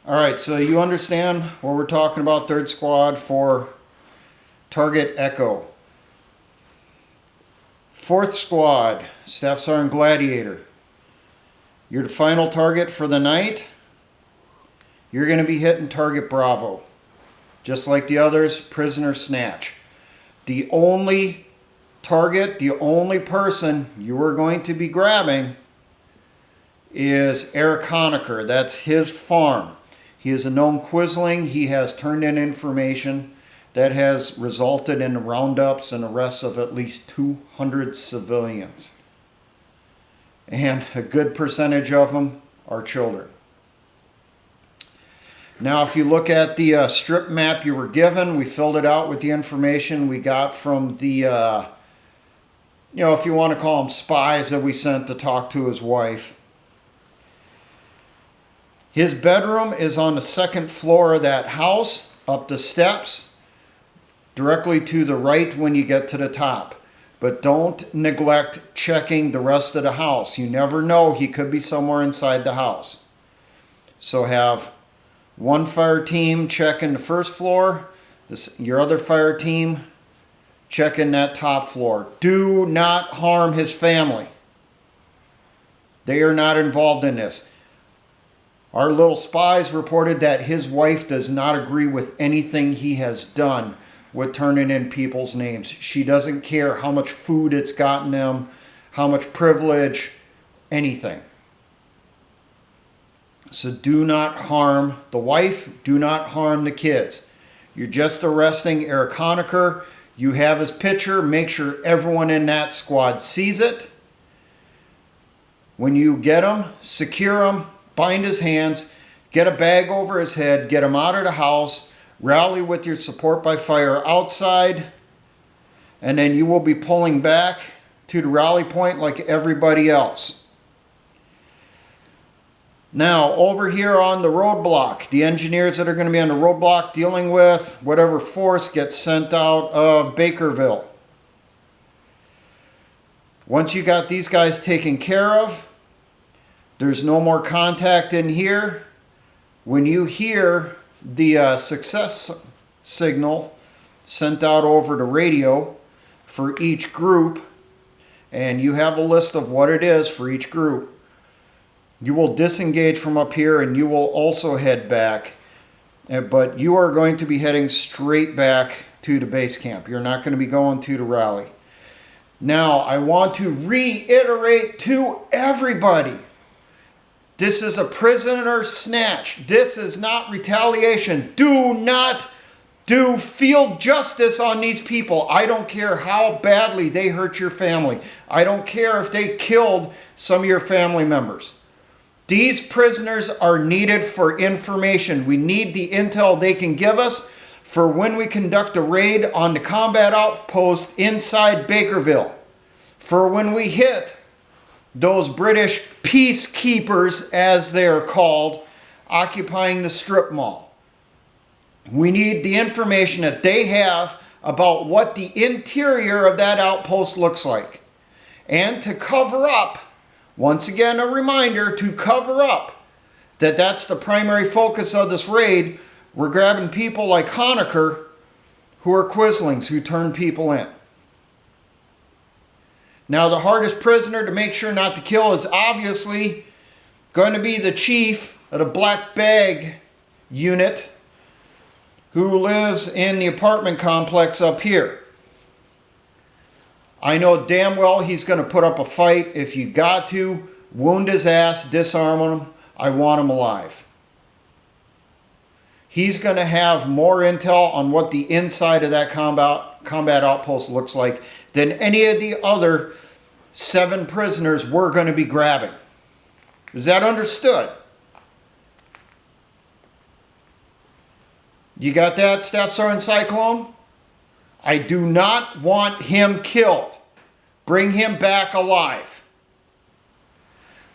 Alright, so you understand what we're talking about, 3rd Squad for Target Echo. 4th Squad, Staff Sergeant Gladiator. You're the final target for the night. You're going to be hitting Target Bravo. Just like the others, prisoner snatch. The only target, the only person you are going to be grabbing is Eric Honecker. That's his farm. He is a known quisling. He has turned in information that has resulted in roundups and arrests of at least 200 civilians. And a good percentage of them are children. Now, if you look at the strip map you were given, we filled it out with the information we got from the, if you want to call them spies that we sent to talk to his wife. His bedroom is on the 2nd floor of that house, up the steps, directly to the right when you get to the top. But don't neglect checking the rest of the house. You never know, he could be somewhere inside the house. So have one fire team checking the 1st floor, your other fire team checking that top floor. Do not harm his family. They are not involved in this. Our little spies reported that his wife does not agree with anything he has done with turning in people's names. She doesn't care how much food it's gotten them, how much privilege, anything. So do not harm the wife, do not harm the kids. You're just arresting Eric Honecker. You have his picture. Make sure everyone in that squad sees it. When you get him, secure him, bind his hands, get a bag over his head, get him out of the house, rally with your support by fire outside, and then you will be pulling back to the rally point like everybody else. Now, over here on the roadblock, the engineers that are going to be on the roadblock dealing with whatever force gets sent out of Bakerville. Once you got these guys taken care of, there's no more contact in here. When you hear the success signal sent out over the radio for each group, and you have a list of what it is for each group, you will disengage from up here and you will also head back. But you are going to be heading straight back to the base camp. You're not going to be going to the rally. Now, I want to reiterate to everybody, this is a prisoner snatch. This is not retaliation. Do not do field justice on these people. I don't care how badly they hurt your family. I don't care if they killed some of your family members. These prisoners are needed for information. We need the intel they can give us for when we conduct a raid on the combat outpost inside Bakerville. For when we hit those British peacekeepers, as they're called, occupying the strip mall. We need the information that they have about what the interior of that outpost looks like. And to cover up, once again a reminder, to cover up that that's the primary focus of this raid, we're grabbing people like Honecker who are quislings, who turn people in. Now, the hardest prisoner to make sure not to kill is obviously going to be the chief of the Black Bag unit who lives in the apartment complex up here. I know damn well he's going to put up a fight. If you got to, wound his ass, disarm him. I want him alive. He's going to have more intel on what the inside of that combat outpost looks like than any of the other 7 prisoners we're going to be grabbing. Is that understood? You got that, Staff Sergeant Cyclone? I do not want him killed. Bring him back alive.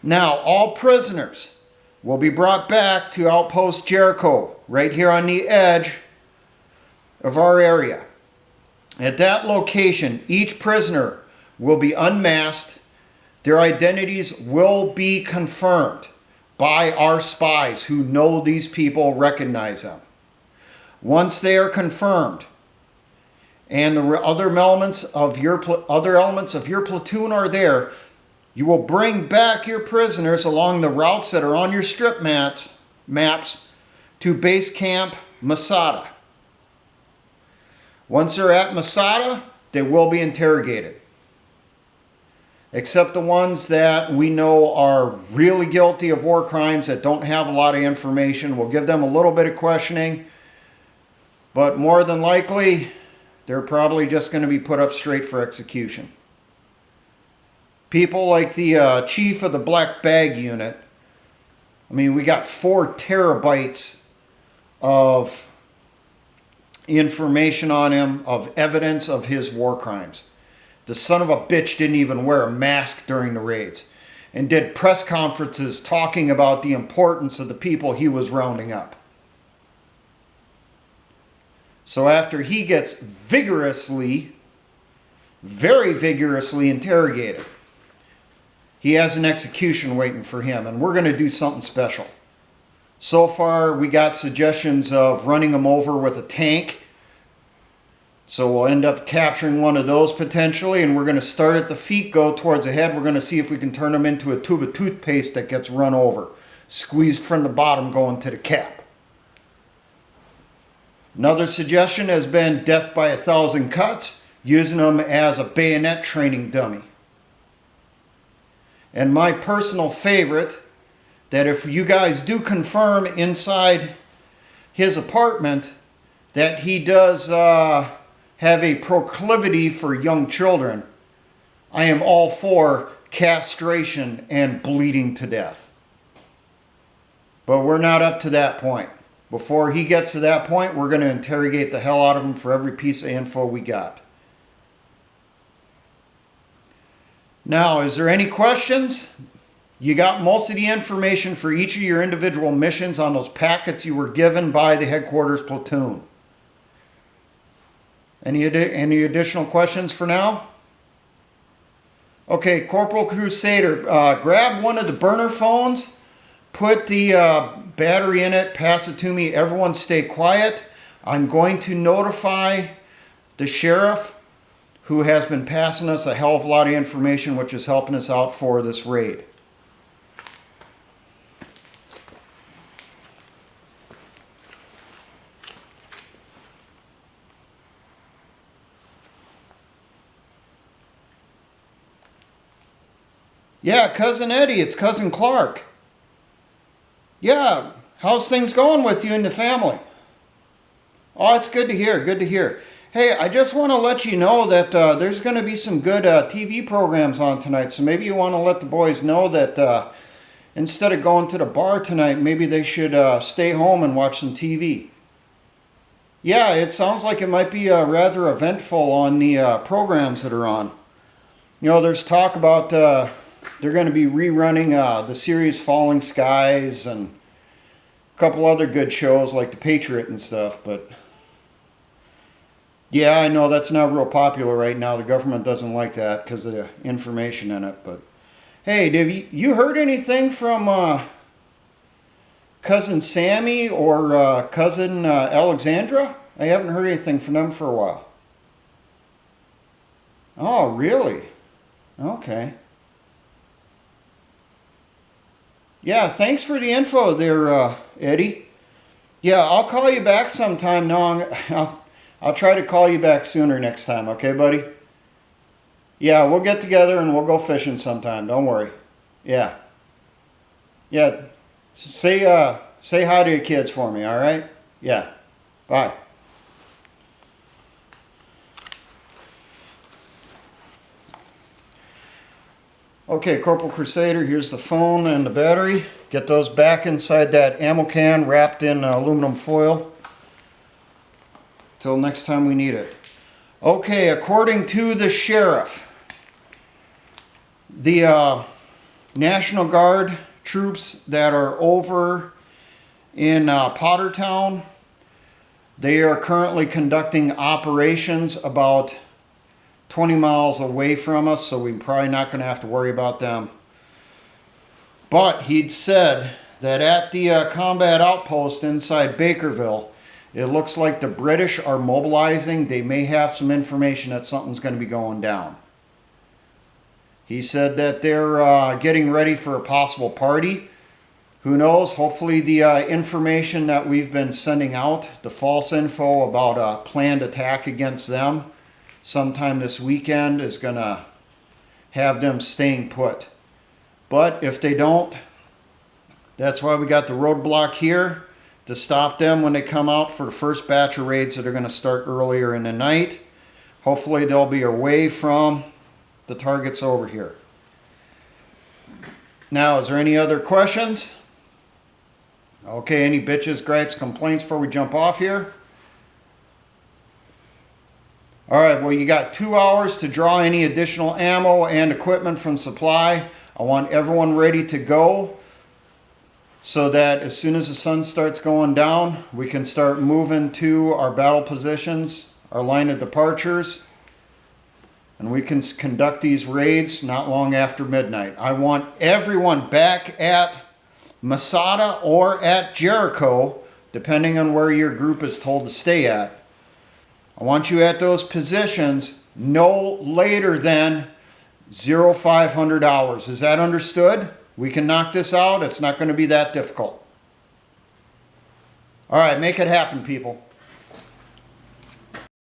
Now, all prisoners will be brought back to Outpost Jericho, right here on the edge of our area. At that location, each prisoner will be unmasked. Their identities will be confirmed by our spies who know these people, recognize them. Once they are confirmed, and the other elements of your platoon are there, you will bring back your prisoners along the routes that are on your strip maps to base camp Masada. Once they're at Masada, they will be interrogated. Except the ones that we know are really guilty of war crimes that don't have a lot of information. We'll give them a little bit of questioning, but more than likely, they're probably just going to be put up straight for execution. People like the chief of the Black Bag Unit, I mean, we got 4 terabytes of information on him, of evidence of his war crimes. The son of a bitch didn't even wear a mask during the raids and did press conferences talking about the importance of the people he was rounding up. So after he gets very vigorously interrogated, he has an execution waiting for him, and we're going to do something special. So far, we got suggestions of running him over with a tank. So we'll end up capturing one of those potentially, and we're going to start at the feet, go towards the head. We're going to see if we can turn him into a tube of toothpaste that gets run over, squeezed from the bottom going to the cap. Another suggestion has been death by 1,000 cuts, using them as a bayonet training dummy. And my personal favorite, that if you guys do confirm inside his apartment that he does have a proclivity for young children, I am all for castration and bleeding to death. But we're not up to that point. Before he gets to that point, we're going to interrogate the hell out of him for every piece of info we got. Now, is there any questions? You got most of the information for each of your individual missions on those packets you were given by the headquarters platoon. Any additional questions for now? Okay, Corporal Crusader, grab one of the burner phones, put the battery in it, pass it to me. Everyone stay quiet. I'm going to notify the sheriff, who has been passing us a hell of a lot of information, which is helping us out for this raid. Yeah, Cousin Eddie, it's Cousin Clark. Yeah, how's things going with you and the family? Oh, it's good to hear, good to hear. Hey, I just want to let you know that there's going to be some good TV programs on tonight, so maybe you want to let the boys know that instead of going to the bar tonight, maybe they should stay home and watch some TV. Yeah, it sounds like it might be rather eventful on the programs that are on. You know, there's talk about they're going to be rerunning the series Falling Skies and a couple other good shows like the Patriot and stuff, but yeah, I know that's not real popular right now. The government doesn't like that because of the information in it. But hey, have you heard anything from Cousin Sammy or Cousin Alexandra? I haven't heard anything from them for a while. Oh, really? Okay. Yeah, thanks for the info there, Eddie. Yeah, I'll call you back sometime. No, I'll try to call you back sooner next time, okay, buddy? Yeah, we'll get together and we'll go fishing sometime. Don't worry. Yeah. Yeah, say hi to your kids for me, all right? Yeah. Bye. Okay, Corporal Crusader, here's the phone and the battery. Get those back inside that ammo can wrapped in aluminum foil. Till next time we need it. Okay, according to the sheriff, the National Guard troops that are over in Pottertown, they are currently conducting operations about 20 miles away from us, so we're probably not going to have to worry about them. But he'd said that at the combat outpost inside Bakerville, it looks like the British are mobilizing. They may have some information that something's going to be going down. He said that they're getting ready for a possible party. Who knows? Hopefully the information that we've been sending out, the false info about a planned attack against them sometime this weekend, is going to have them staying put. But if they don't, that's why we got the roadblock here to stop them when they come out for the first batch of raids that are going to start earlier in the night. Hopefully they'll be away from the targets over here. Now, is there any other questions? Okay, any bitches, gripes, complaints before we jump off here? Alright, well, you got 2 hours to draw any additional ammo and equipment from supply. I want everyone ready to go so that as soon as the sun starts going down, we can start moving to our battle positions, our line of departures, and we can conduct these raids not long after midnight. I want everyone back at Masada or at Jericho, depending on where your group is told to stay at. I want you at those positions no later than 0500 hours. Is that understood? We can knock this out. It's not going to be that difficult. All right, make it happen, people.